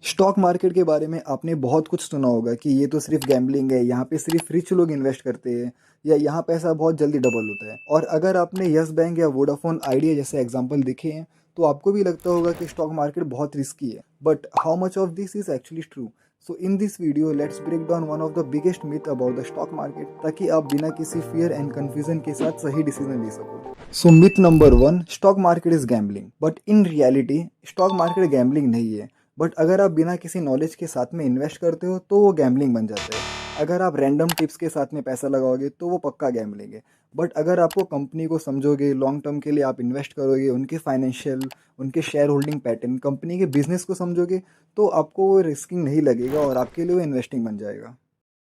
Stock market के बारे में आपने बहुत कुछ सुना होगा कि ये तो सिर्फ गैम्बलिंग है, यहाँ पे सिर्फ रिच लोग इन्वेस्ट करते हैं या यहाँ पैसा बहुत जल्दी डबल होता है। और अगर आपने यस बैंक या वोडाफोन आइडिया जैसे एग्जांपल देखे हैं तो आपको भी लगता होगा कि स्टॉक मार्केट बहुत रिस्की है। But how much of this is actually true? So in this video let's break down one of the biggest myth about the stock market, ताकि आप बिना किसी फियर एंड कंफ्यूजन के साथ सही डिसीजन ले सको। So myth number 1, stock market is gambling. But in reality stock market gambling नहीं है। बट अगर आप बिना किसी नॉलेज के साथ में इन्वेस्ट करते हो तो वो गैम्बलिंग बन जाता है। अगर आप रैंडम टिप्स के साथ में पैसा लगाओगे तो वो पक्का गैम्बलिंग है। बट अगर आपको कंपनी को समझोगे, लॉन्ग टर्म के लिए आप इन्वेस्ट करोगे, उनके फाइनेंशियल, उनके शेयर होल्डिंग पैटर्न, कंपनी के बिजनेस को समझोगे, तो आपको वो रिस्किंग नहीं लगेगा और आपके लिए वो इन्वेस्टिंग बन जाएगा।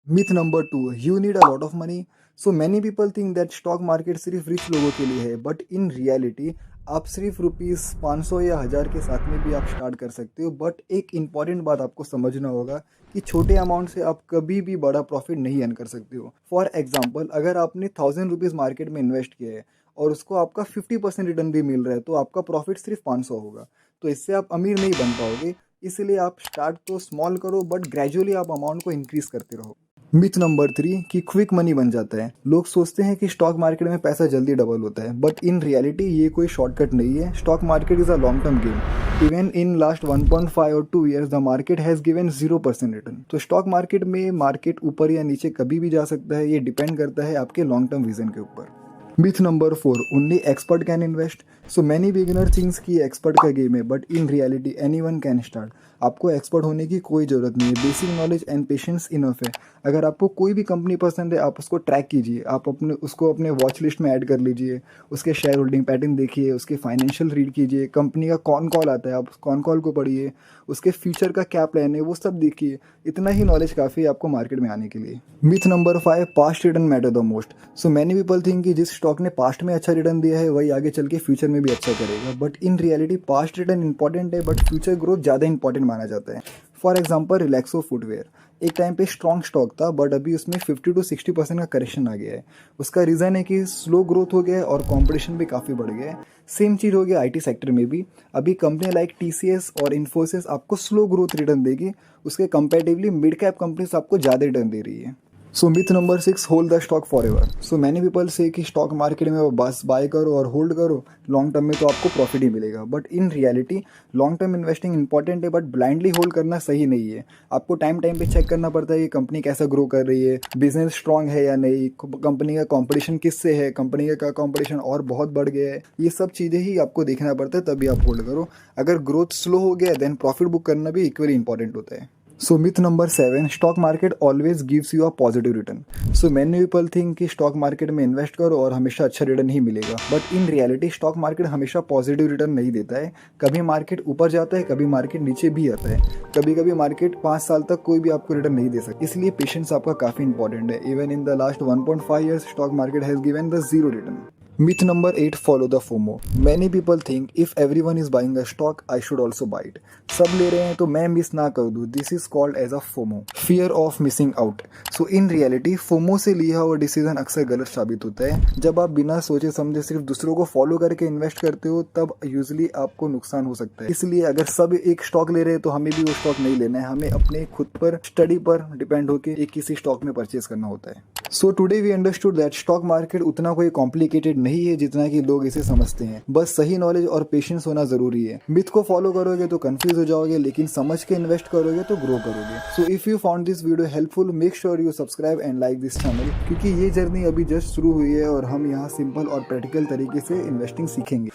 Myth number 2, you need a lot of money. So many people think that stock market सिर्फ रिच लोगों के लिए है, बट इन रियलिटी आप सिर्फ रुपीज़ 500 या 1000 के साथ में भी आप स्टार्ट कर सकते हो। बट एक इंपॉर्टेंट बात आपको समझना होगा कि छोटे अमाउंट से आप कभी भी बड़ा प्रॉफिट नहीं अर्न कर सकते हो। फॉर एग्जाम्पल, अगर आपने 1000 रुपीज़ मार्केट में इन्वेस्ट किया है और उसको आपका 50% रिटर्न भी मिल रहा है तो आपका प्रॉफिट सिर्फ 500 होगा। तो इससे आप अमीर नहीं बन पाओगे। इसलिए आप स्टार्ट तो स्मॉल करो, बट ग्रेजुअली आप अमाउंट को इंक्रीज करते रहो। मिथ नंबर 3 कि क्विक मनी बन जाता है। लोग सोचते हैं कि स्टॉक मार्केट में पैसा जल्दी डबल होता है, बट इन रियलिटी ये कोई शॉर्टकट नहीं है। Stock market is a long term game. Even in last 1.5 और 2 years the market has given 0% return. तो स्टॉक मार्केट में मार्केट ऊपर या नीचे कभी भी जा सकता है। ये डिपेंड करता है आपके लॉन्ग टर्म विजन के ऊपर। Myth number 4, only expert can invest. So many beginner thinks कि एक्सपर्ट का गेम है, but in reality anyone can start. आपको एक्सपर्ट होने की कोई ज़रूरत नहीं है। Basic knowledge and patience enough है। अगर आपको कोई भी कंपनी पसंद है, आप उसको ट्रैक कीजिए, आप उसको अपने वॉच लिस्ट में ऐड कर लीजिए, उसके शेयर होल्डिंग पैटर्न देखिए, उसके फाइनेंशियल रीड कीजिए, कंपनी का कौन कॉल आता है आप कौन कॉल को पढ़िए, उसके फ्यूचर का क्या प्लान है वो सब देखिए। इतना ही नॉलेज काफ़ी है आपको मार्केट में आने के लिए। Myth number 5, past return matter the most. So many people think कि जिस स्टॉक ने पास्ट में अच्छा रिटर्न दिया है वही आगे चल के फ्यूचर में भी अच्छा करेगा। But in reality past return important है, बट फ्यूचर ग्रोथ ज़्यादा इंपॉर्टेंट माना जाता है। फॉर एग्जाम्पल, रिलैक्सो फुटवेयर एक टाइम पे स्ट्रॉन्ग स्टॉक था, बट अभी उसमें 50 to 60% का करेक्शन आ गया है। उसका रीज़न है कि स्लो ग्रोथ हो गया है और कंपटीशन भी काफ़ी बढ़ गया है। सेम चीज़ हो गया आईटी सेक्टर में भी। अभी कंपनी लाइक टीसीएस और इन्फोसिस आपको स्लो ग्रोथ रिटर्न देगी, उसके कंपेरेटिवली मिड कैप कंपनीज आपको ज़्यादा रिटर्न दे रही है। So myth number 6, hold the stock forever. So many people say कि स्टॉक मार्केट में बस बाय करो और होल्ड करो, लॉन्ग टर्म में तो आपको प्रॉफिट ही मिलेगा। But in reality long term investing important है, बट ब्लाइंडली होल्ड करना सही नहीं है। आपको टाइम टाइम पे चेक करना पड़ता है कि कंपनी कैसा ग्रो कर रही है, बिजनेस स्ट्रांग है या नहीं, कंपनी का कंपटीशन किससे है, कंपनी का कंपटीशन और बहुत बढ़ गया है। ये सब चीज़ें ही आपको देखना पड़ता है, तभी आप होल्ड करो। अगर ग्रोथ स्लो हो गया देन प्रॉफिट बुक करना भी इक्वली इंपॉर्टेंट होता है। So myth number 7, stock market always gives you a positive return. So many people think कि स्टॉक मार्केट में इन्वेस्ट करो और हमेशा अच्छा रिटर्न ही मिलेगा। But in reality stock market हमेशा पॉजिटिव रिटर्न नहीं देता है। कभी मार्केट ऊपर जाता है, कभी मार्केट नीचे भी आता है। कभी कभी मार्केट 5 साल तक कोई भी आपको रिटर्न नहीं दे सकता। इसलिए पेशेंस आपका काफ़ी इंपॉर्टेंट है। Even in the last 1.5 years stock market has given the 0 return. Myth number 8, follow the FOMO. Many people think if everyone is buying a stock, I should also buy it. सब ले रहे हैं तो मैं miss ना कर दूँ. This is called as a FOMO, fear of missing out. So in reality, FOMO से लिया हुआ डिसीजन अक्सर गलत साबित होता है. जब आप बिना सोचे समझे सिर्फ दूसरों को फॉलो करके इन्वेस्ट करते हो तब यूजली आपको नुकसान हो सकता है. इसलिए अगर सब एक स्टॉक ले रहे हैं तो हमें भी वो स्टॉक नहीं लेना है. हमें अपने खुद पर स्टडी पर डिपेंड होकर एक किसी स्टॉक में परचेज करना होता है. So today we understood that stock market उतना कोई कॉम्प्लिकेटेड नहीं है जितना कि लोग इसे समझते हैं. बस सही नॉलेज और पेशेंस होना जरूरी है. मिथ को फॉलो करोगे तो कंफ्यूज हो जाओगे, लेकिन समझ के इन्वेस्ट करोगे तो ग्रो करोगे. So if you found this video helpful, make sure you subscribe and like this channel, क्योंकि ये जर्नी अभी जस्ट शुरू हुई है और हम यहाँ सिंपल और प्रैक्टिकल तरीके से इन्वेस्टिंग सीखेंगे.